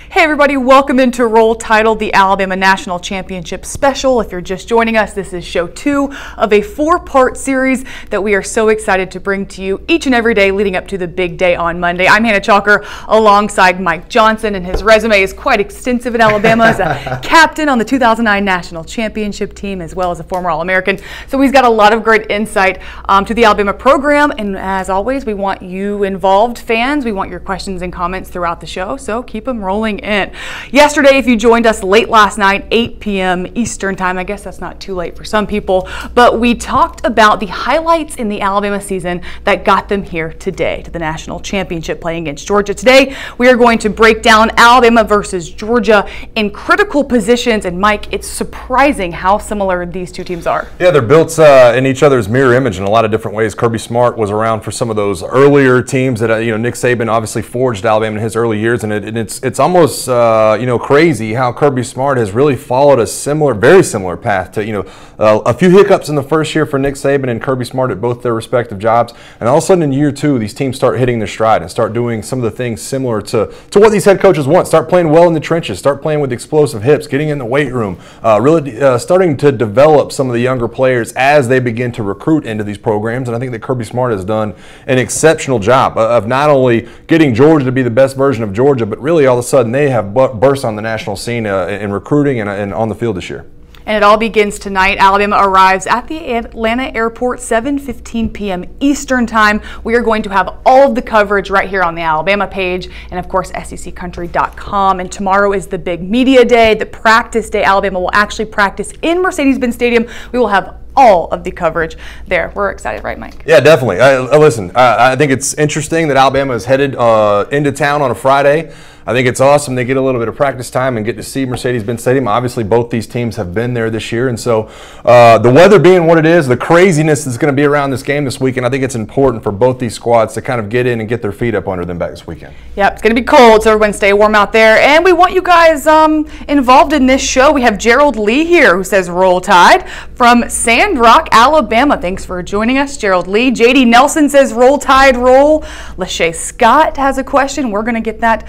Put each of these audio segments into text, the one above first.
Hey everybody, welcome into Roll, titled the Alabama National Championship Special. If you're just joining us, this is show 2 of a 4-part series that we are so excited to bring to you each and every day leading up to the big day on Monday. I'm Hannah Chalker alongside Mike Johnson, and his resume is quite extensive in Alabama as a captain on the 2009 National Championship team as well as a former All-American. So he's got a lot of great insight to the Alabama program, and as always, we want you involved fans. We want your questions and comments throughout the show, so keep them rolling in. Yesterday, if you joined us late last night, 8 p.m. Eastern time, I guess that's not too late for some people, but we talked about the highlights in the Alabama season that got them here today to the national championship playing against Georgia. Today, we are going to break down Alabama versus Georgia in critical positions, and Mike, it's surprising how similar these two teams are. Yeah, they're built in each other's mirror image in a lot of different ways. Kirby Smart was around for some of those earlier teams that Nick Saban obviously forged Alabama in his early years, and it's almost crazy how Kirby Smart has really followed a very similar path to a few hiccups in the first year for Nick Saban and Kirby Smart at both their respective jobs, and all of a sudden in year 2 these teams start hitting their stride and start doing some of the things similar to what these head coaches want. Start playing well in the trenches, start playing with explosive hips, getting in the weight room, really starting to develop some of the younger players as they begin to recruit into these programs. And I think that Kirby Smart has done an exceptional job of not only getting Georgia to be the best version of Georgia, but really all of a sudden they have burst on the national scene in recruiting and on the field this year. And it all begins tonight. Alabama arrives at the Atlanta airport 7:15 p.m. Eastern time. We are going to have all of the coverage right here on the Alabama page and, of course, seccountry.com. And tomorrow is the big media day, the practice day. Alabama will actually practice in Mercedes-Benz Stadium. We will have all of the coverage there. We're excited, right, Mike? Yeah, definitely. Listen, I think it's interesting that Alabama is headed into town on a Friday. I think it's awesome they get a little bit of practice time and get to see Mercedes-Benz Stadium. Obviously, both these teams have been there this year, and so the weather being what it is, the craziness that's going to be around this game this weekend, I think it's important for both these squads to kind of get in and get their feet up under them back this weekend. Yep, it's going to be cold, so everyone stay warm out there. And we want you guys involved in this show. We have Gerald Lee here who says Roll Tide from Sand Rock, Alabama. Thanks for joining us, Gerald Lee. J.D. Nelson says Roll Tide Roll. Lachey Scott has a question. We're going to get that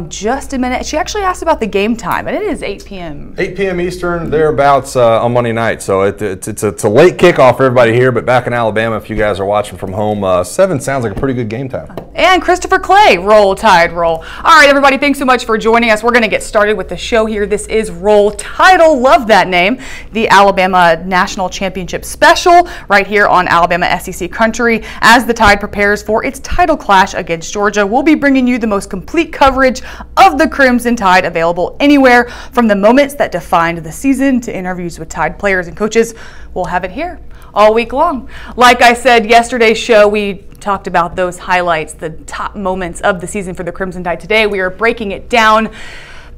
just a minute. She actually asked about the game time, and it is 8 p.m. 8 p.m. Eastern, thereabouts on Monday night. So it's a late kickoff for everybody here, but back in Alabama, if you guys are watching from home, 7 sounds like a pretty good game time. And Christopher Clay, Roll Tide Roll. All right, everybody, thanks so much for joining us. We're going to get started with the show here. This is Roll Title, love that name, the Alabama National Championship Special right here on Alabama SEC Country. As the Tide prepares for its title clash against Georgia, we'll be bringing you the most complete coverage of the Crimson Tide available anywhere, from the moments that defined the season to interviews with Tide players and coaches. We'll have it here all week long. Like I said, yesterday's show, we talked about those highlights, the top moments of the season for the Crimson Tide. Today, we are breaking it down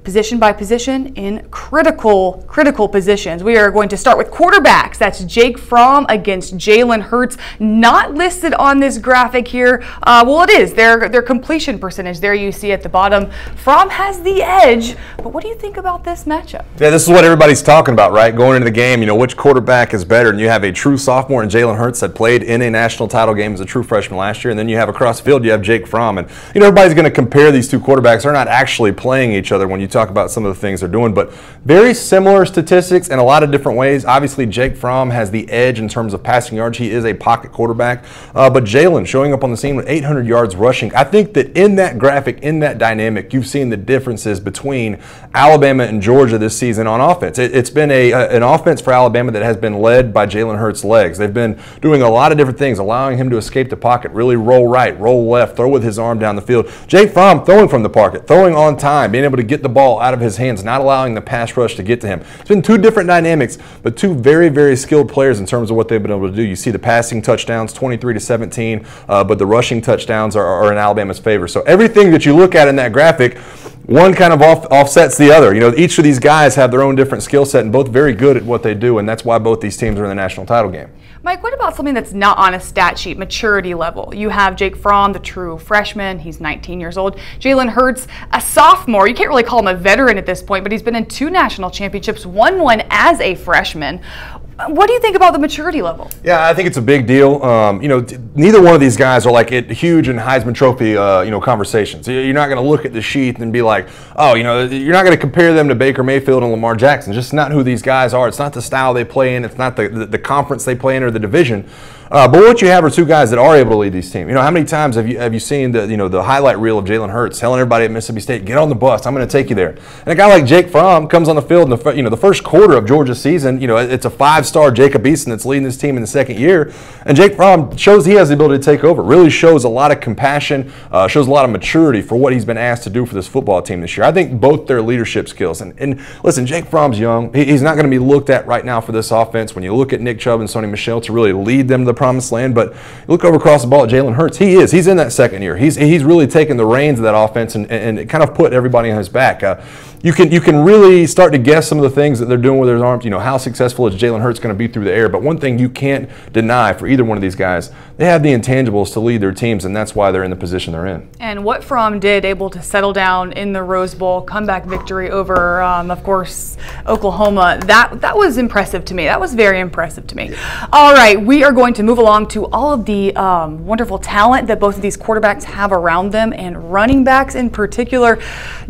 position by position in critical positions. We are going to start with quarterbacks. That's Jake Fromm against Jalen Hurts. Not listed on this graphic here. Well, it is. Their completion percentage. There you see at the bottom. Fromm has the edge, but what do you think about this matchup? Yeah, this is what everybody's talking about, right? Going into the game, which quarterback is better? And you have a true sophomore in Jalen Hurts that played in a national title game as a true freshman last year, and then you have across the field, you have Jake Fromm. And everybody's going to compare these two quarterbacks. They're not actually playing each other when you talk about some of the things they're doing, but very similar statistics in a lot of different ways. Obviously, Jake Fromm has the edge in terms of passing yards. He is a pocket quarterback, but Jalen showing up on the scene with 800 yards rushing. I think that in that graphic, in that dynamic, you've seen the differences between Alabama and Georgia this season on offense. It's been an offense for Alabama that has been led by Jalen Hurts' legs. They've been doing a lot of different things, allowing him to escape the pocket, really roll right, roll left, throw with his arm down the field. Jake Fromm throwing from the pocket, throwing on time, being able to get the ball out of his hands, not allowing the pass rush to get to him. It's been two different dynamics, but two very, very skilled players in terms of what they've been able to do. You see the passing touchdowns, 23-17, but the rushing touchdowns are in Alabama's favor. So everything that you look at in that graphic, one kind of offsets the other. Each of these guys have their own different skill set and both very good at what they do, and that's why both these teams are in the national title game. Mike, what about something that's not on a stat sheet, maturity level? You have Jake Fromm, the true freshman. He's 19 years old. Jalen Hurts, a sophomore. You can't really call him a veteran at this point, but he's been in 2 national championships, won one as a freshman. What do you think about the maturity level? Yeah, I think it's a big deal. Neither one of these guys are like huge in Heisman Trophy, conversations. You're not going to look at the sheet and be like, oh, you're not going to compare them to Baker Mayfield and Lamar Jackson. Just not who these guys are. It's not the style they play in. It's not the conference they play in or the division. But what you have are two guys that are able to lead these teams. How many times have you seen the highlight reel of Jalen Hurts telling everybody at Mississippi State, get on the bus, I'm going to take you there. And a guy like Jake Fromm comes on the field in the first quarter of Georgia's season. It's a 5-star Jacob Eason that's leading this team in the second year, and Jake Fromm shows he has the ability to take over. Really shows a lot of compassion, shows a lot of maturity for what he's been asked to do for this football team this year. I think both their leadership skills. And listen, Jake Fromm's young. He's not going to be looked at right now for this offense. When you look at Nick Chubb and Sony Michel to really lead them to the promised land, but you look over across the ball at Jalen Hurts. He's in that second year. He's really taken the reins of that offense and kind of put everybody on his back. You can really start to guess some of the things that they're doing with their arms. How successful is Jalen Hurts going to be through the air? But one thing you can't deny for either one of these guys, they have the intangibles to lead their teams, and that's why they're in the position they're in. And what Fromm did, able to settle down in the Rose Bowl, comeback victory over, of course, Oklahoma, that was impressive to me. That was very impressive to me. Yeah. All right, we are going to move along to all of the wonderful talent that both of these quarterbacks have around them, and running backs in particular.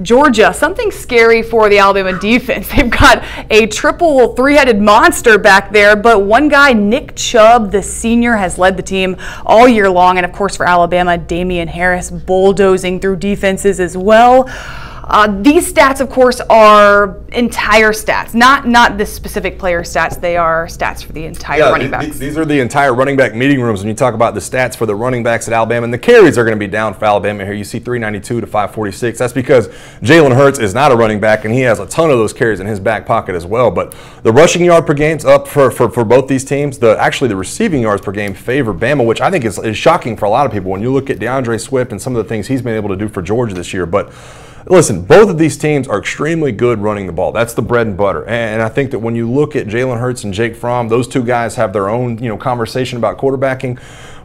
Georgia, something scary for the Alabama defense. They've got a triple three-headed monster back there, but one guy, Nick Chubb, the senior, has led the team all year long, and of course for Alabama, Damian Harris bulldozing through defenses as well. These stats, of course, are entire stats, not the specific player stats. They are stats for the entire running backs. These are the entire running back meeting rooms when you talk about the stats for the running backs at Alabama. And the carries are going to be down for Alabama here. You see 392 to 546. That's because Jalen Hurts is not a running back, and he has a ton of those carries in his back pocket as well. But the rushing yard per game's up for both these teams. Actually, the receiving yards per game favor Bama, which I think is shocking for a lot of people when you look at DeAndre Swift and some of the things he's been able to do for Georgia this year. But listen, both of these teams are extremely good running the ball. That's the bread and butter. And I think that when you look at Jalen Hurts and Jake Fromm, those two guys have their own, conversation about quarterbacking.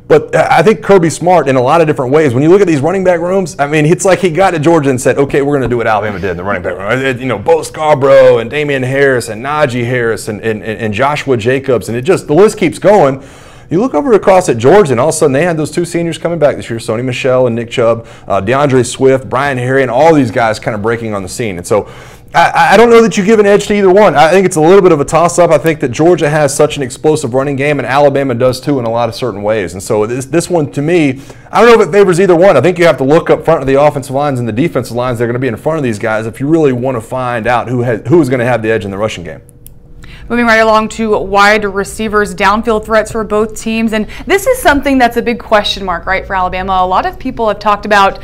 But I think Kirby's smart in a lot of different ways. When you look at these running back rooms, it's like he got to Georgia and said, okay, we're going to do what Alabama did in the running back room. Bo Scarborough and Damian Harris and Najee Harris and Joshua Jacobs, and the list keeps going. You look over across at Georgia, and all of a sudden they had those two seniors coming back this year, Sony Michel and Nick Chubb, DeAndre Swift, Brian Harry, and all these guys kind of breaking on the scene. And so I don't know that you give an edge to either one. I think it's a little bit of a toss-up. I think that Georgia has such an explosive running game, and Alabama does too in a lot of certain ways. And so this one, to me, I don't know if it favors either one. I think you have to look up front of the offensive lines and the defensive lines that are going to be in front of these guys if you really want to find out who is going to have the edge in the rushing game. Moving right along to wide receivers, downfield threats for both teams. And this is something that's a big question mark, right, for Alabama. A lot of people have talked about,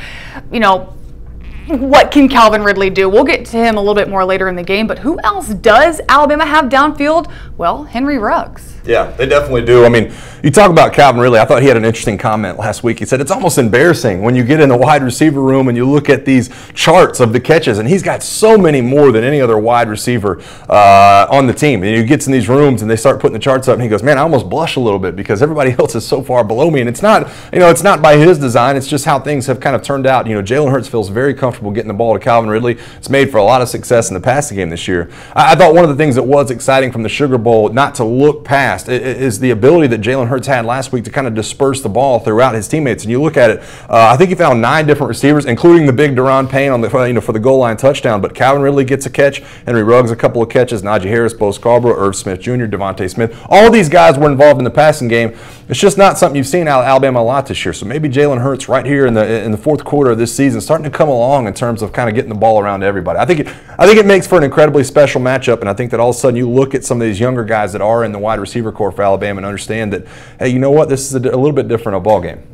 what can Calvin Ridley do? We'll get to him a little bit more later in the game, but who else does Alabama have downfield? Well, Henry Ruggs. Yeah, they definitely do. You talk about Calvin Ridley. I thought he had an interesting comment last week. He said it's almost embarrassing when you get in the wide receiver room and you look at these charts of the catches, and he's got so many more than any other wide receiver on the team. And he gets in these rooms and they start putting the charts up, and he goes, man, I almost blush a little bit because everybody else is so far below me. And it's not, it's not by his design. It's just how things have kind of turned out. Jalen Hurts feels very comfortable getting the ball to Calvin Ridley. It's made for a lot of success in the passing game this year. I thought one of the things that was exciting from the Sugar Bowl, not to look past, is the ability that Jalen Hurts had last week to kind of disperse the ball throughout his teammates. And you look at it, I think he found 9 different receivers, including the big Deron Payne on the for the goal line touchdown. But Calvin Ridley gets a catch, Henry Ruggs a couple of catches, Najee Harris, Bo Scarborough, Irv Smith Jr., Devontae Smith. All these guys were involved in the passing game. It's just not something you've seen out of Alabama a lot this year. So maybe Jalen Hurts right here in the fourth quarter of this season starting to come along in terms of kind of getting the ball around to everybody. I think it makes for an incredibly special matchup, and I think that all of a sudden you look at some of these younger guys that are in the wide receiver corps for Alabama and understand that, hey, you know what, this is a little bit different of a ball game.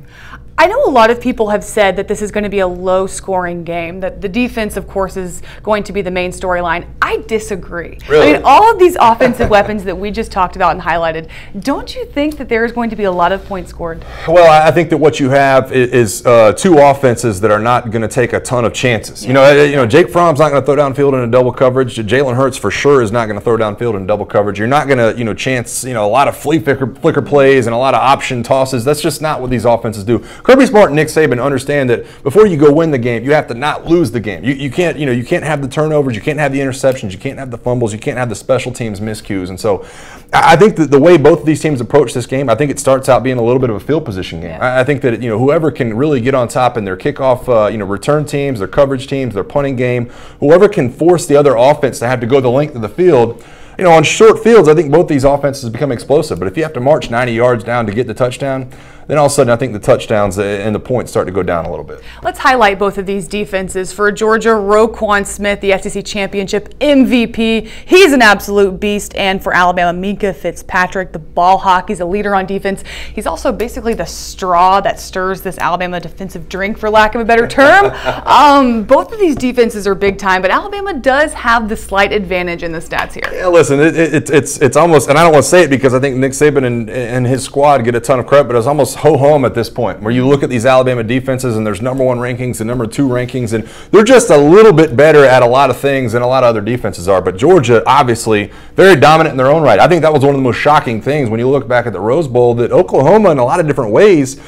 I know a lot of people have said that this is going to be a low-scoring game, that the defense, of course, is going to be the main storyline. I disagree. Really? All of these offensive weapons that we just talked about and highlighted, don't you think that there is going to be a lot of points scored? Well, I think that what you have is two offenses that are not going to take a ton of chances. Yeah. Jake Fromm's not going to throw downfield in a double coverage. Jalen Hurts for sure is not going to throw downfield in double coverage. You're not going to, chance, a lot of flea flicker plays and a lot of option tosses. That's just not what these offenses do. Kirby Smart and Nick Saban understand that before you go win the game, you have to not lose the game. You can't have the turnovers, you can't have the interceptions, you can't have the fumbles, you can't have the special teams miscues. And so I think that the way both of these teams approach this game, I think it starts out being a little bit of a field position game. I think that whoever can really get on top in their kickoff return teams, their coverage teams, their punting game, whoever can force the other offense to have to go the length of the field. On short fields, I think both these offenses become explosive. But if you have to march 90 yards down to get the touchdown, then all of a sudden I think the touchdowns and the points start to go down a little bit. Let's highlight both of these defenses. For Georgia, Roquan Smith, the SEC Championship MVP. He's an absolute beast. And for Alabama, Minkah Fitzpatrick, the ball hawk. He's a leader on defense. He's also basically the straw that stirs this Alabama defensive drink, for lack of a better term. Both of these defenses are big time, but Alabama does have the slight advantage in the stats here. Yeah, listen, it's almost, and I don't want to say it because I think Nick Saban and his squad get a ton of credit, but it's almost ho-hum at this point, where you look at these Alabama defenses and there's number 1 rankings and number 2 rankings, and they're just a little bit better at a lot of things than a lot of other defenses are. But Georgia, obviously, very dominant in their own right. I think that was one of the most shocking things when you look back at the Rose Bowl, that Oklahoma, in a lot of different ways,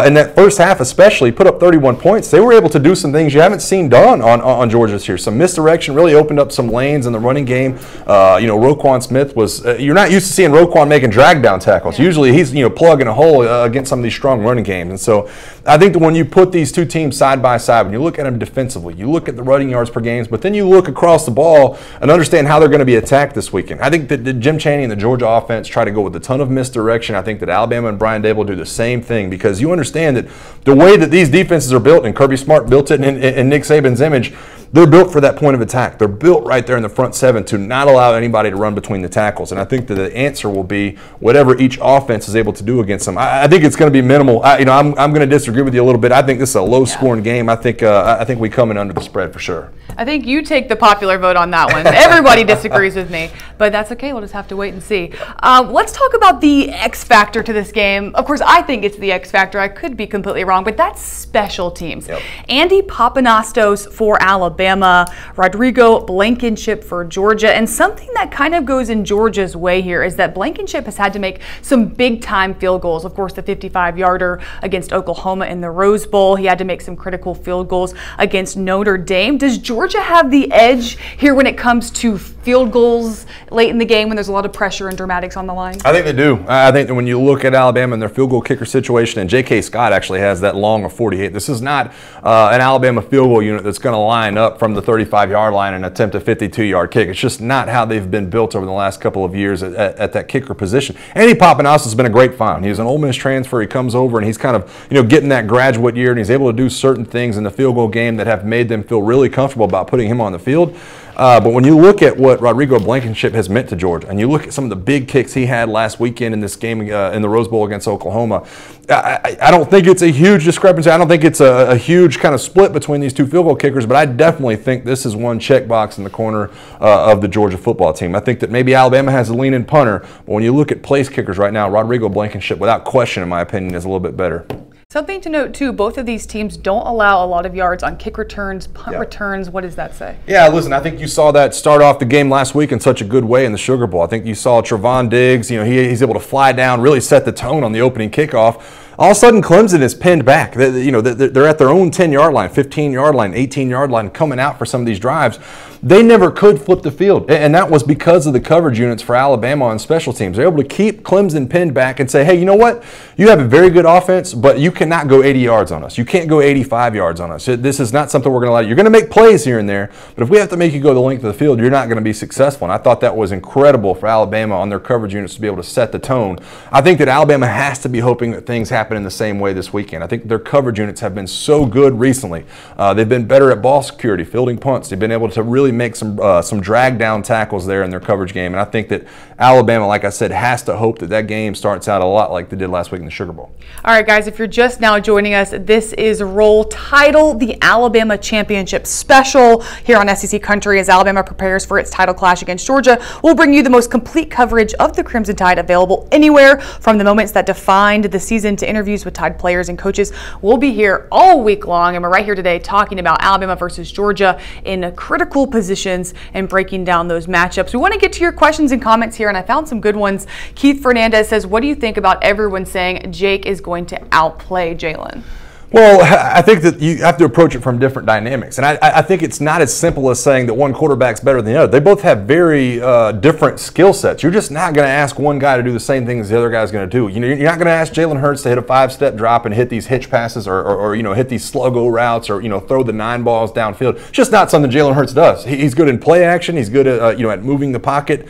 in that first half especially, put up 31 points. They were able to do some things you haven't seen done on Georgia this year. Some misdirection really opened up some lanes in the running game. Roquan Smith was, you're not used to seeing Roquan making drag down tackles. Usually he's, plugging a hole against some of these strong running games. And so I think that when you put these two teams side by side, when you look at them defensively, you look at the running yards per games, but then you look across the ball and understand how they're going to be attacked this weekend. I think that Jim Chaney and the Georgia offense try to go with a ton of misdirection. I think that Alabama and Brian Dable do the same thing, because you understand that the way that these defenses are built, and Kirby Smart built it in Nick Saban's image, they're built for that point of attack. They're built right there in the front 7 to not allow anybody to run between the tackles. And I think that the answer will be whatever each offense is able to do against them. I think it's going to be minimal. I'm going to disagree with you a little bit. I think this is a low-scoring game. I think we come in under the spread for sure. I think you take the popular vote on that one. Everybody disagrees with me, but that's okay. We'll just have to wait and see. Let's talk about the X factor to this game. Of course, I think it's the X factor. I could be completely wrong, but that's special teams. Yep. Andy Papanastos for Alabama, Rodrigo Blankenship for Georgia, and something that kind of goes in Georgia's way here is that Blankenship has had to make some big-time field goals. Of course, the 55-yarder against Oklahoma in the Rose Bowl. He had to make some critical field goals against Notre Dame. Does Georgia have the edge here when it comes to field goals late in the game when there's a lot of pressure and dramatics on the line? I think they do. I think that when you look at Alabama and their field goal kicker situation, and J.K. Scott actually has that long of 48. This is not an Alabama field goal unit that's going to line up from the 35-yard line and attempt a 52-yard kick. It's just not how they've been built over the last couple of years at that kicker position. Andy Papanastos has been a great find. He was an Ole Miss transfer. He comes over and he's kind of getting that graduate year, and he's able to do certain things in the field goal game that have made them feel really comfortable about putting him on the field. But when you look at what Rodrigo Blankenship has meant to Georgia, and you look at some of the big kicks he had last weekend in this game in the Rose Bowl against Oklahoma, I don't think it's a huge discrepancy. I don't think it's a huge kind of split between these two field goal kickers, but I definitely think this is one checkbox in the corner of the Georgia football team. I think that maybe Alabama has a lean-in punter, but when you look at place kickers right now, Rodrigo Blankenship, without question, in my opinion, is a little bit better. Something to note, too, both of these teams don't allow a lot of yards on kick returns, punt returns. What does that say? Yeah, listen, I think you saw that start off the game last week in such a good way in the Sugar Bowl. I think you saw Trevon Diggs, he's able to fly down, really set the tone on the opening kickoff. All of a sudden, Clemson is pinned back. They're at their own 10-yard line, 15-yard line, 18-yard line, coming out for some of these drives. They never could flip the field, and that was because of the coverage units for Alabama on special teams. They're able to keep Clemson pinned back and say, hey, you know what? You have a very good offense, but you cannot go 80 yards on us. You can't go 85 yards on us. This is not something we're going to allow you. You're going to make plays here and there, but if we have to make you go the length of the field, you're not going to be successful. And I thought that was incredible for Alabama on their coverage units to be able to set the tone. I think that Alabama has to be hoping that things happen in the same way this weekend. I think their coverage units have been so good recently. They've been better at ball security, fielding punts. They've been able to really make some drag down tackles there in their coverage game. And I think that Alabama, like I said, has to hope that that game starts out a lot like they did last week in the Sugar Bowl. All right, guys, if you're just now joining us, this is Roll Title, the Alabama Championship Special here on SEC Country as Alabama prepares for its title clash against Georgia. We'll bring you the most complete coverage of the Crimson Tide available anywhere, from the moments that defined the season to interviews interviews with Tide players and coaches. We'll be here all week long, and we're right here today talking about Alabama versus Georgia in critical positions and breaking down those matchups. We want to get to your questions and comments here, and I found some good ones. Keith Fernandez says, what do you think about everyone saying Jake is going to outplay Jalen? Well, I think that you have to approach it from different dynamics. And I think it's not as simple as saying that one quarterback's better than the other. They both have very different skill sets. You're just not going to ask one guy to do the same things the other guy's going to do. You know, you're not going to ask Jalen Hurts to hit a 5-step drop and hit these hitch passes or you know, hit these sluggo routes or, you know, throw the 9 balls downfield. It's just not something Jalen Hurts does. He's good in play action. He's good at, you know, at moving the pocket.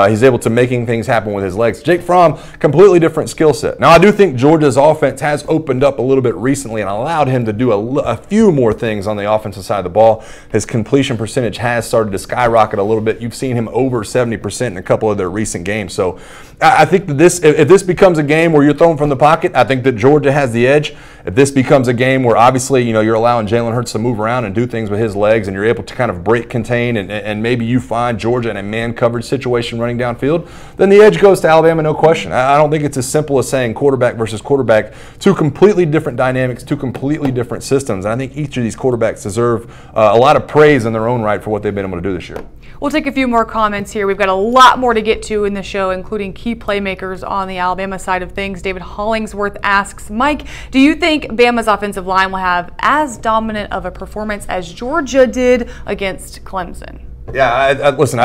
He's able to making things happen with his legs. Jake Fromm, completely different skill set. Now, I do think Georgia's offense has opened up a little bit recently and allowed him to do a few more things on the offensive side of the ball. His completion percentage has started to skyrocket a little bit. You've seen him over 70% in a couple of their recent games. So I think that if this becomes a game where you're throwing from the pocket, I think that Georgia has the edge. If this becomes a game where obviously, you know, you're allowing Jalen Hurts to move around and do things with his legs and you're able to kind of break, contain, and maybe you find Georgia in a man coverage situation running downfield, then the edge goes to Alabama, no question. I don't think it's as simple as saying quarterback versus quarterback. Two completely different dynamics, two completely different systems. And I think each of these quarterbacks deserve a lot of praise in their own right for what they've been able to do this year. We'll take a few more comments here. We've got a lot more to get to in the show, including key playmakers on the Alabama side of things. David Hollingsworth asks, Mike, do you think Bama's offensive line will have as dominant of a performance as Georgia did against Clemson? Yeah, listen.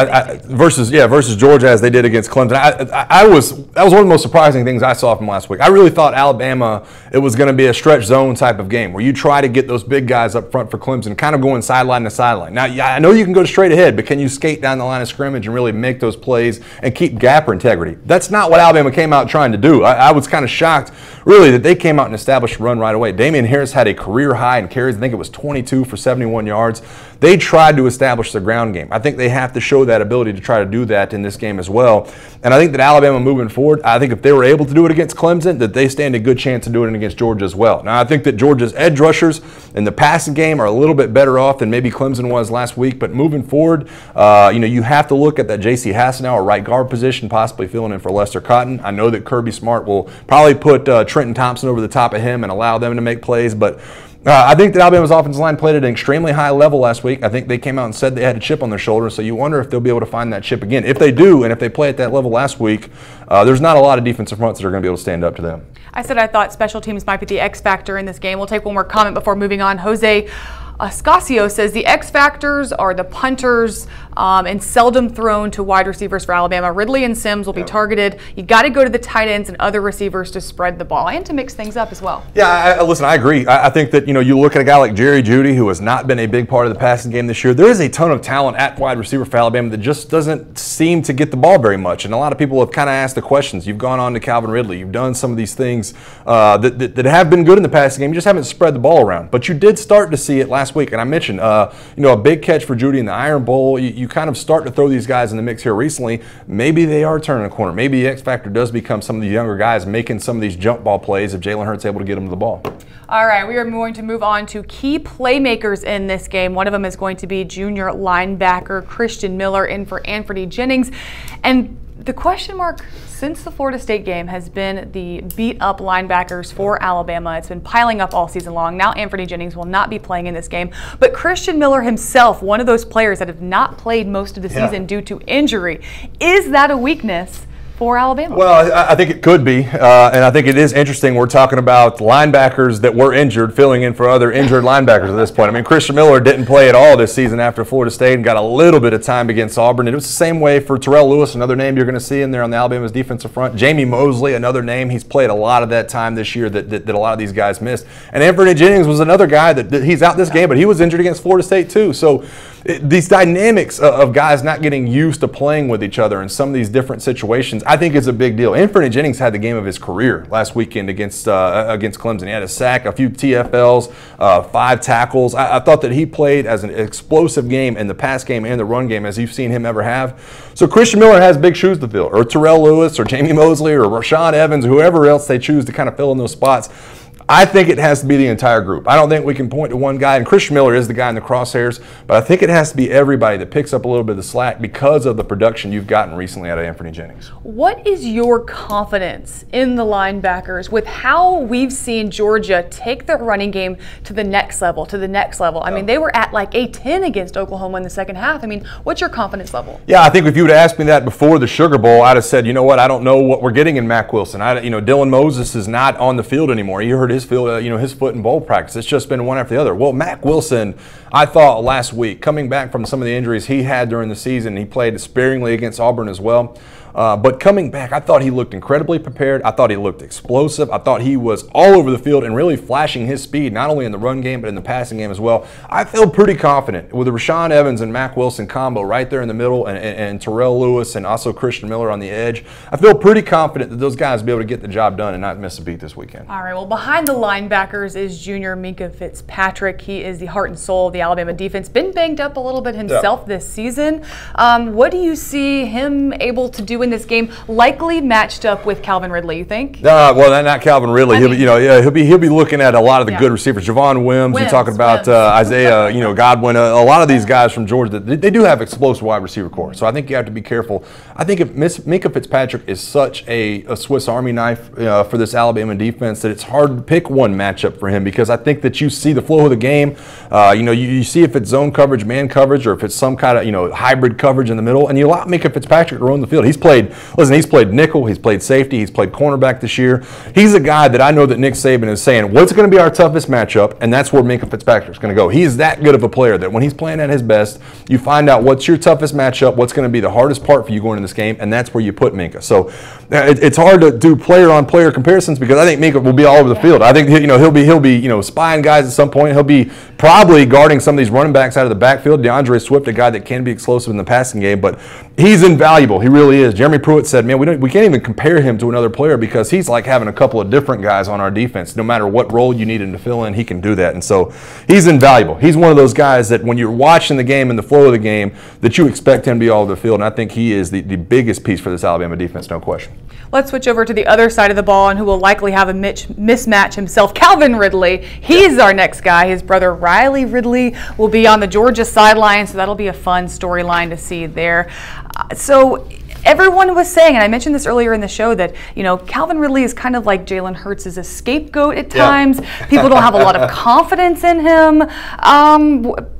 Versus Georgia as they did against Clemson. That was one of the most surprising things I saw from last week. I really thought Alabama, it was going to be a stretch zone type of game where you try to get those big guys up front for Clemson, kind of going sideline to sideline. Now, I know you can go straight ahead, but can you skate down the line of scrimmage and really make those plays and keep gapper integrity? That's not what Alabama came out trying to do. I was kind of shocked, really, that they came out and established a run right away. Damian Harris had a career high in carries. I think it was 22 for 71 yards. They tried to establish the ground game. I think they have to show that ability to try to do that in this game as well. And I think that Alabama moving forward, I think if they were able to do it against Clemson, that they stand a good chance of doing it against Georgia as well. Now, I think that Georgia's edge rushers in the passing game are a little bit better off than maybe Clemson was last week. But moving forward, you know, you have to look at that J.C. Hassenauer right guard position, possibly filling in for Lester Cotton. I know that Kirby Smart will probably put Trenton Thompson over the top of him and allow them to make plays, but I think that Alabama's offensive line played at an extremely high level last week. I think they came out and said they had a chip on their shoulder, so you wonder if they'll be able to find that chip again. If they do, and if they play at that level last week, there's not a lot of defensive fronts that are going to be able to stand up to them. I said I thought special teams might be the X factor in this game. We'll take one more comment before moving on. Jose Ascasio says the X factors are the punters and seldom thrown to wide receivers for Alabama. Ridley and Sims will be targeted. You got to go to the tight ends and other receivers to spread the ball and to mix things up as well. Yeah, listen, I agree. I think that, you know, you look at a guy like Jerry Jeudy, who has not been a big part of the passing game this year. There is a ton of talent at wide receiver for Alabama that just doesn't seem to get the ball very much. And a lot of people have kind of asked the questions. You've gone on to Calvin Ridley. You've done some of these things that have been good in the passing game. You just haven't spread the ball around. But you did start to see it last week. And I mentioned, you know, a big catch for Jeudy in the Iron Bowl. You kind of start to throw these guys in the mix here recently. Maybe they are turning a corner. Maybe the X factor does become some of the younger guys making some of these jump ball plays if Jalen Hurts able to get them to the ball. All right, we are going to move on to key playmakers in this game. One of them is going to be junior linebacker Christian Miller in for Anthony Jennings. And the question mark since the Florida State game has been the beat-up linebackers for Alabama. It's been piling up all season long. Now Anthony Jennings will not be playing in this game. But Christian Miller himself, one of those players that have not played most of the season due to injury. Is that a weakness for Alabama? Well, I think it could be, and I think it is interesting. We're talking about linebackers that were injured filling in for other injured linebackers at this point. I mean, Christian Miller didn't play at all this season after Florida State and got a little bit of time against Auburn. And it was the same way for Terrell Lewis, another name you're going to see in there on the Alabama's defensive front. Jamie Mosley, another name. He's played a lot of that time this year that a lot of these guys missed. And Anthony Jennings was another guy that he's out this game, but he was injured against Florida State too. So these dynamics of guys not getting used to playing with each other in some of these different situations, I think is a big deal. Anthony Jennings had the game of his career last weekend against Clemson. He had a sack, a few TFLs, 5 tackles. I thought that he played as an explosive game in the pass game and the run game as you've seen him ever have. So Christian Miller has big shoes to fill, or Terrell Lewis, or Jamie Mosley, or Rashaan Evans, whoever else they choose to kind of fill in those spots. I think it has to be the entire group. I don't think we can point to one guy, and Christian Miller is the guy in the crosshairs, but I think it has to be everybody that picks up a little bit of the slack because of the production you've gotten recently out of Anthony Jennings. What is your confidence in the linebackers with how we've seen Georgia take their running game to the next level, I mean, they were at like a 10 against Oklahoma in the second half. I mean, what's your confidence level? Yeah, I think if you would have asked me that before the Sugar Bowl, I'd have said, you know what, I don't know what we're getting in Mack Wilson. Dylan Moses is not on the field anymore. You heard his foot in bowl practice. It's just been one after the other. Well, Mack Wilson, I thought last week, coming back from some of the injuries he had during the season, he played sparingly against Auburn as well. But coming back, I thought he looked incredibly prepared. I thought he looked explosive. I thought he was all over the field and really flashing his speed, not only in the run game, but in the passing game as well. I feel pretty confident with the Rashaan Evans and Mack Wilson combo right there in the middle and Terrell Lewis and also Christian Miller on the edge. I feel pretty confident that those guys will be able to get the job done and not miss a beat this weekend. All right, well, behind the linebackers is junior Minkah Fitzpatrick. He is the heart and soul of the Alabama defense. Been banged up a little bit himself this season. What do you see him able to do in this game? Likely matched up with Calvin Ridley, you think? Well, not Calvin Ridley. He'll be looking at a lot of the good receivers. Javon Wims. You're talking about Isaiah, Godwin. A lot of these guys from Georgia, they do have explosive wide receiver core. So I think you have to be careful. I think if Minkah Fitzpatrick is such a Swiss Army knife for this Alabama defense that it's hard to pick one matchup for him, because I think that you see the flow of the game. You see if it's zone coverage, man coverage, or if it's some kind of hybrid coverage in the middle, and you allow Minkah Fitzpatrick to run the field. He's played nickel, he's played safety, he's played cornerback this year. He's a guy that I know that Nick Saban is saying, what's going to be our toughest matchup? And that's where Minkah Fitzpatrick's going to go. He is that good of a player that when he's playing at his best, you find out what's your toughest matchup, what's going to be the hardest part for you going in this game, and that's where you put Minkah. So it's hard to do player-on-player comparisons because I think Minkah will be all over the field. I think he'll be spying guys at some point. He'll be probably guarding some of these running backs out of the backfield. DeAndre Swift, a guy that can be explosive in the passing game, but he's invaluable. He really is. Jeremy Pruitt said, man, we can't even compare him to another player because he's like having a couple of different guys on our defense. No matter what role you need him to fill in, he can do that. And so he's invaluable. He's one of those guys that when you're watching the game and the flow of the game, that you expect him to be all over the field. And I think he is the biggest piece for this Alabama defense, no question. Let's switch over to the other side of the ball, and who will likely have a mismatch himself, Calvin Ridley. He's our next guy. His brother Riley Ridley will be on the Georgia sideline, so that'll be a fun storyline to see there. So everyone was saying, and I mentioned this earlier in the show, that Calvin Ridley is kind of like Jalen Hurts is a scapegoat at times. People don't have a lot of confidence in him.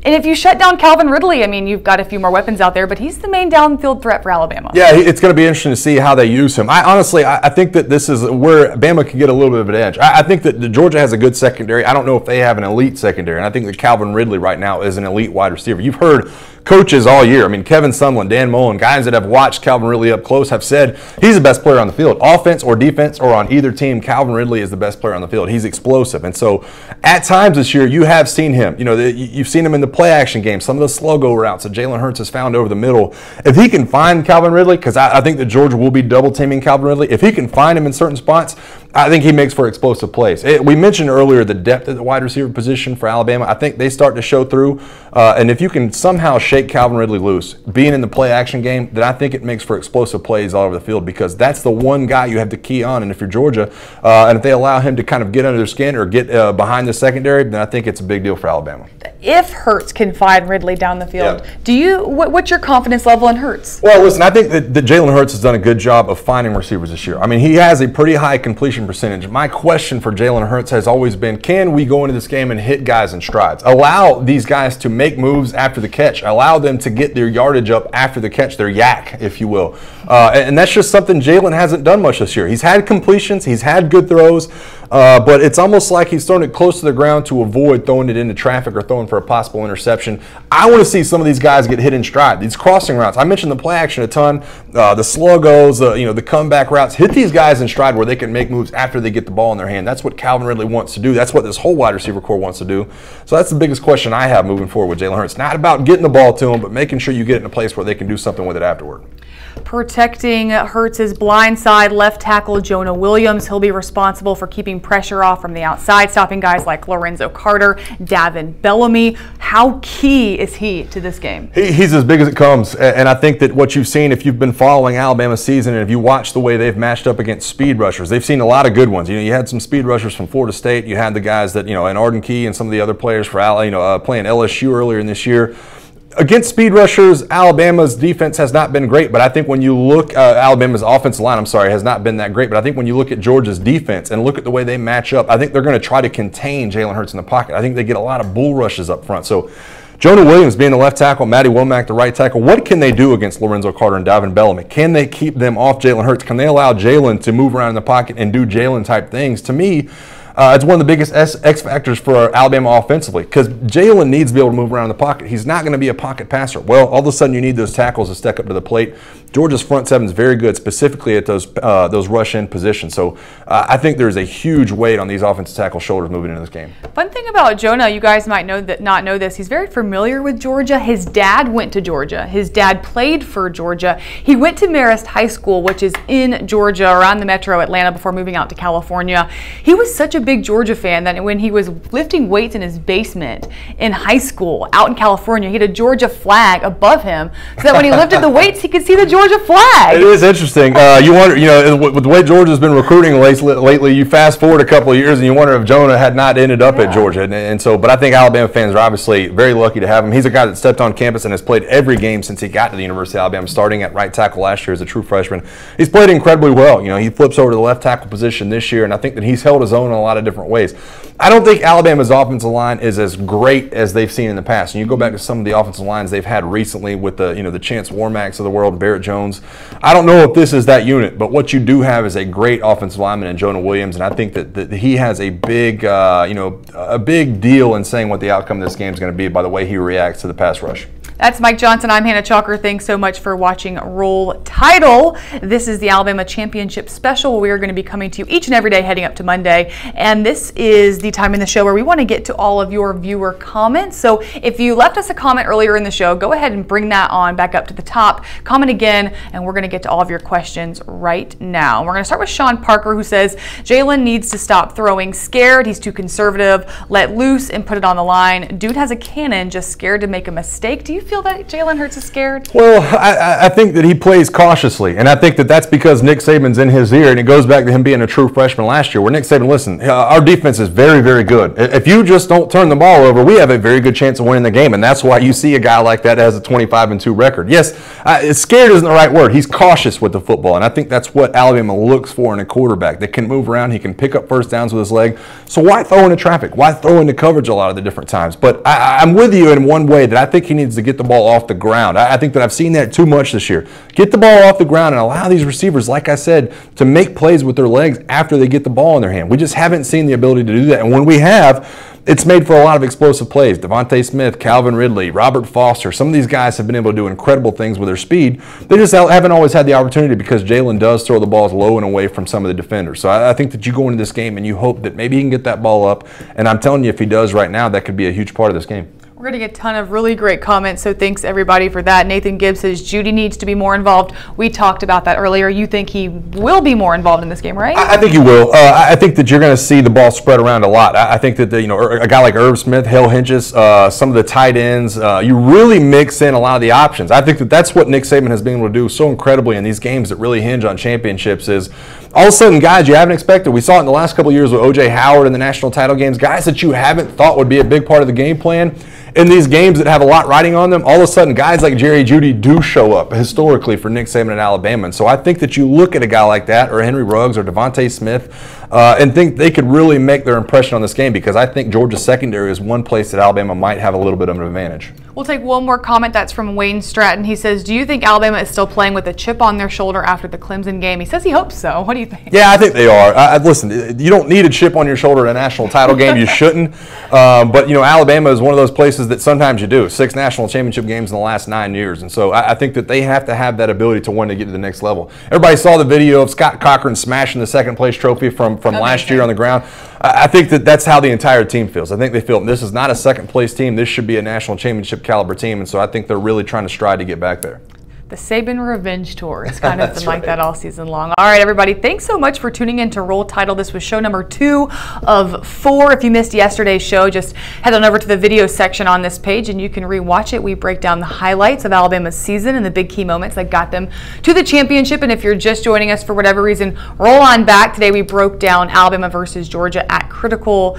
And if you shut down Calvin Ridley, I mean, you've got a few more weapons out there, but he's the main downfield threat for Alabama. Yeah, it's going to be interesting to see how they use him. I think that this is where Bama can get a little bit of an edge. I think that Georgia has a good secondary. I don't know if they have an elite secondary, and I think that Calvin Ridley right now is an elite wide receiver. You've heard coaches all year. I mean, Kevin Sumlin, Dan Mullen, guys that have watched Calvin Ridley up close have said he's the best player on the field. Offense or defense or on either team, Calvin Ridley is the best player on the field. He's explosive. And so at times this year, you have seen him. You've seen him in the play action game, some of the slow go routes that Jalen Hurts has found over the middle. If he can find Calvin Ridley, because I think that Georgia will be double teaming Calvin Ridley, if he can find him in certain spots, I think he makes for explosive plays. We mentioned earlier the depth at the wide receiver position for Alabama. I think they start to show through. And if you can somehow shake Calvin Ridley loose, being in the play action game, then I think it makes for explosive plays all over the field, because that's the one guy you have to key on. And if you're Georgia, and if they allow him to kind of get under their skin or get behind the secondary, then I think it's a big deal for Alabama. If Hurts can find Ridley down the field, what's your confidence level in Hurts? Well, listen, I think that Jalen Hurts has done a good job of finding receivers this year. I mean, he has a pretty high completion percentage. My question for Jalen Hurts has always been, can we go into this game and hit guys in strides? Allow these guys to make moves after the catch. Allow them to get their yardage up after the catch, their yak, if you will. And that's just something Jalen hasn't done much this year. He's had completions, he's had good throws, but it's almost like he's throwing it close to the ground to avoid throwing it into traffic or throwing for a possible interception. I want to see some of these guys get hit in stride. These crossing routes, I mentioned the play action a ton, the slow goes, the comeback routes. Hit these guys in stride where they can make moves after they get the ball in their hand. That's what Calvin Ridley wants to do. That's what this whole wide receiver core wants to do. So that's the biggest question I have moving forward with Jalen Hurts. Not about getting the ball to him, but making sure you get it in a place where they can do something with it afterward. Protecting Hurts's blind side, left tackle Jonah Williams. He'll be responsible for keeping pressure off from the outside, stopping guys like Lorenzo Carter, Davin Bellamy. How key is he to this game? He's as big as it comes, and I think that what you've seen, if you've been following Alabama's season, and if you watch the way they've matched up against speed rushers, they've seen a lot of good ones. You know, you had some speed rushers from Florida State. You had the guys that, you know, and Arden Key and some of the other players for playing LSU earlier in this year. Against speed rushers, Alabama's defense has not been great, but I think when you look, Alabama's offensive line, has not been that great, but I think when you look at Georgia's defense and look at the way they match up, I think they're going to try to contain Jalen Hurts in the pocket. I think they get a lot of bull rushes up front. So Jonah Williams being the left tackle, Matty Womack the right tackle, what can they do against Lorenzo Carter and Davin Bellamy? Can they keep them off Jalen Hurts? Can they allow Jalen to move around in the pocket and do Jalen type things? To me, it's one of the biggest X factors for Alabama offensively, because Jalen needs to be able to move around in the pocket. He's not going to be a pocket passer. Well, all of a sudden you need those tackles to step up to the plate. Georgia's front seven is very good, specifically at those rush-in positions. So I think there's a huge weight on these offensive tackle shoulders moving into this game. Fun thing about Jonah, you guys might not know this. He's very familiar with Georgia. His dad went to Georgia. His dad played for Georgia. He went to Marist High School, which is in Georgia, around the metro Atlanta, before moving out to California. He was such a big Georgia fan that when he was lifting weights in his basement in high school out in California, he had a Georgia flag above him so that when he lifted the weights, he could see the Georgia flag. It is interesting. You wonder, you know, with the way Georgia's been recruiting lately, you fast forward a couple of years and you wonder if Jonah had not ended up at Georgia. And so, but I think Alabama fans are obviously very lucky to have him. He's a guy that stepped on campus and has played every game since he got to the University of Alabama, starting at right tackle last year as a true freshman. He's played incredibly well. You know, he flips over to the left tackle position this year, and I think that he's held his own in a lot of different ways. I don't think Alabama's offensive line is as great as they've seen in the past. And you go back to some of the offensive lines they've had recently with the Chance Warmacks of the world, Barrett Jones. I don't know if this is that unit, but what you do have is a great offensive lineman in Jonah Williams, and I think that he has a big a big deal in saying what the outcome of this game is going to be by the way he reacts to the pass rush. That's Mike Johnson. I'm Hannah Chalker. Thanks so much for watching Roll Title. This is the Alabama Championship Special. We are going to be coming to you each and every day heading up to Monday. And this is the time in the show where we want to get to all of your viewer comments. So if you left us a comment earlier in the show, go ahead and bring that on back up to the top. Comment again, and we're going to get to all of your questions right now. We're going to start with Sean Parker, who says, Jalen needs to stop throwing scared. He's too conservative. Let loose and put it on the line. Dude has a cannon, just scared to make a mistake. Do you feel that Jalen Hurts is scared? Well, I think that he plays cautiously, and I think that that's because Nick Saban's in his ear, and it goes back to him being a true freshman last year, where Nick Saban, listen, our defense is very, very good. If you just don't turn the ball over, we have a very good chance of winning the game, and that's why you see a guy like that has a 25-2 record. Yes, scared isn't the right word. He's cautious with the football, and I think that's what Alabama looks for in a quarterback that can move around. He can pick up first downs with his leg. So why throw into traffic? Why throw into coverage a lot of the different times? But I'm with you in one way, that I think he needs to get the ball off the ground. I think that I've seen that too much this year. Get the ball off the ground and allow these receivers, like I said, to make plays with their legs after they get the ball in their hand. We just haven't seen the ability to do that. And when we have, it's made for a lot of explosive plays. Devontae Smith, Calvin Ridley, Robert Foster, some of these guys have been able to do incredible things with their speed. They just haven't always had the opportunity because Jalen does throw the balls low and away from some of the defenders. So I think that you go into this game and you hope that maybe he can get that ball up. And I'm telling you, if he does right now, that could be a huge part of this game. We're getting a ton of really great comments, so thanks everybody for that. Nathan Gibbs says Judy needs to be more involved. We talked about that earlier. You think he will be more involved in this game, right? I think he will. I think that you're going to see the ball spread around a lot. I think that a guy like Irv Smith, Hale Hinches, some of the tight ends, you really mix in a lot of the options. I think that that's what Nick Saban has been able to do so incredibly in these games that really hinge on championships. Is all of a sudden guys you haven't expected. We saw it in the last couple of years with O.J. Howard in the national title games. Guys that you haven't thought would be a big part of the game plan. In these games that have a lot riding on them, all of a sudden guys like Jerry Jeudy do show up historically for Nick Saban and Alabama. And so I think that you look at a guy like that, or Henry Ruggs or Devontae Smith, and think they could really make their impression on this game, because I think Georgia's secondary is one place that Alabama might have a little bit of an advantage. We'll take one more comment. That's from Wayne Stratton. He says, do you think Alabama is still playing with a chip on their shoulder after the Clemson game? He says he hopes so. What do you think? Yeah, I think they are. Listen, you don't need a chip on your shoulder in a national title game. You shouldn't. But, Alabama is one of those places that sometimes you do. 6 national championship games in the last 9 years. And so I think that they have to have that ability to want to get to the next level. Everybody saw the video of Scott Cochran smashing the second-place trophy from last year on the ground. I think that that's how the entire team feels. I think they feel this is not a second-place team. This should be a national championship caliber team. And so I think they're really trying to strive to get back there. The Saban Revenge Tour. It's kind of been like that all season long. All right, everybody, thanks so much for tuning in to Roll Title. This was show number 2 of 4. If you missed yesterday's show, just head on over to the video section on this page and you can rewatch it. We break down the highlights of Alabama's season and the big key moments that got them to the championship. And if you're just joining us for whatever reason, roll on back. Today we broke down Alabama versus Georgia at critical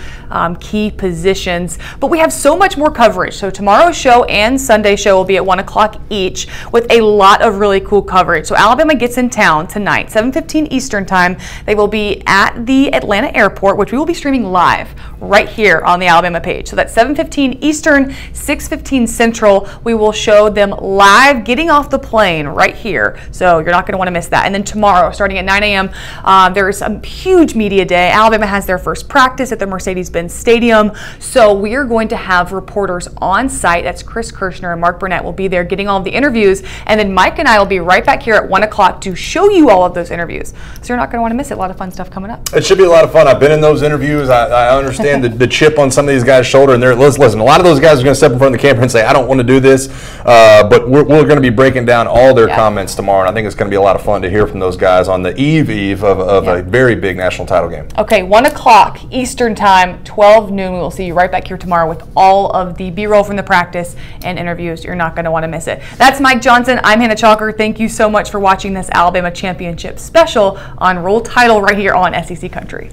key positions. But we have so much more coverage. So tomorrow's show and Sunday's show will be at 1 o'clock each with a lot of really cool coverage. So Alabama gets in town tonight, 7:15 Eastern time. They will be at the Atlanta airport, which we will be streaming live right here on the Alabama page. So that's 7:15 Eastern, 6:15 Central. We will show them live getting off the plane right here. So you're not going to want to miss that. And then tomorrow, starting at 9 a.m., there is a huge media day. Alabama has their first practice at the Mercedes-Benz Stadium. So we are going to have reporters on site. That's Chris Kirshner and Mark Burnett will be there getting all of the interviews. And then Mike and I will be right back here at 1 o'clock to show you all of those interviews. So you're not going to want to miss it. A lot of fun stuff coming up. It should be a lot of fun. I've been in those interviews. I understand the chip on some of these guys' shoulder. And listen, a lot of those guys are going to step in front of the camera and say, I don't want to do this. But we're going to be breaking down all their comments tomorrow. And I think it's going to be a lot of fun to hear from those guys on the eve of a very big national title game. Okay, 1 o'clock Eastern time, 12 noon. We will see you right back here tomorrow with all of the B-roll from the practice and interviews. You're not going to want to miss it. That's Mike Johnson. I'm Hannah Chalker. Thank you so much for watching this Alabama Championship special on Roll Title right here on SEC Country.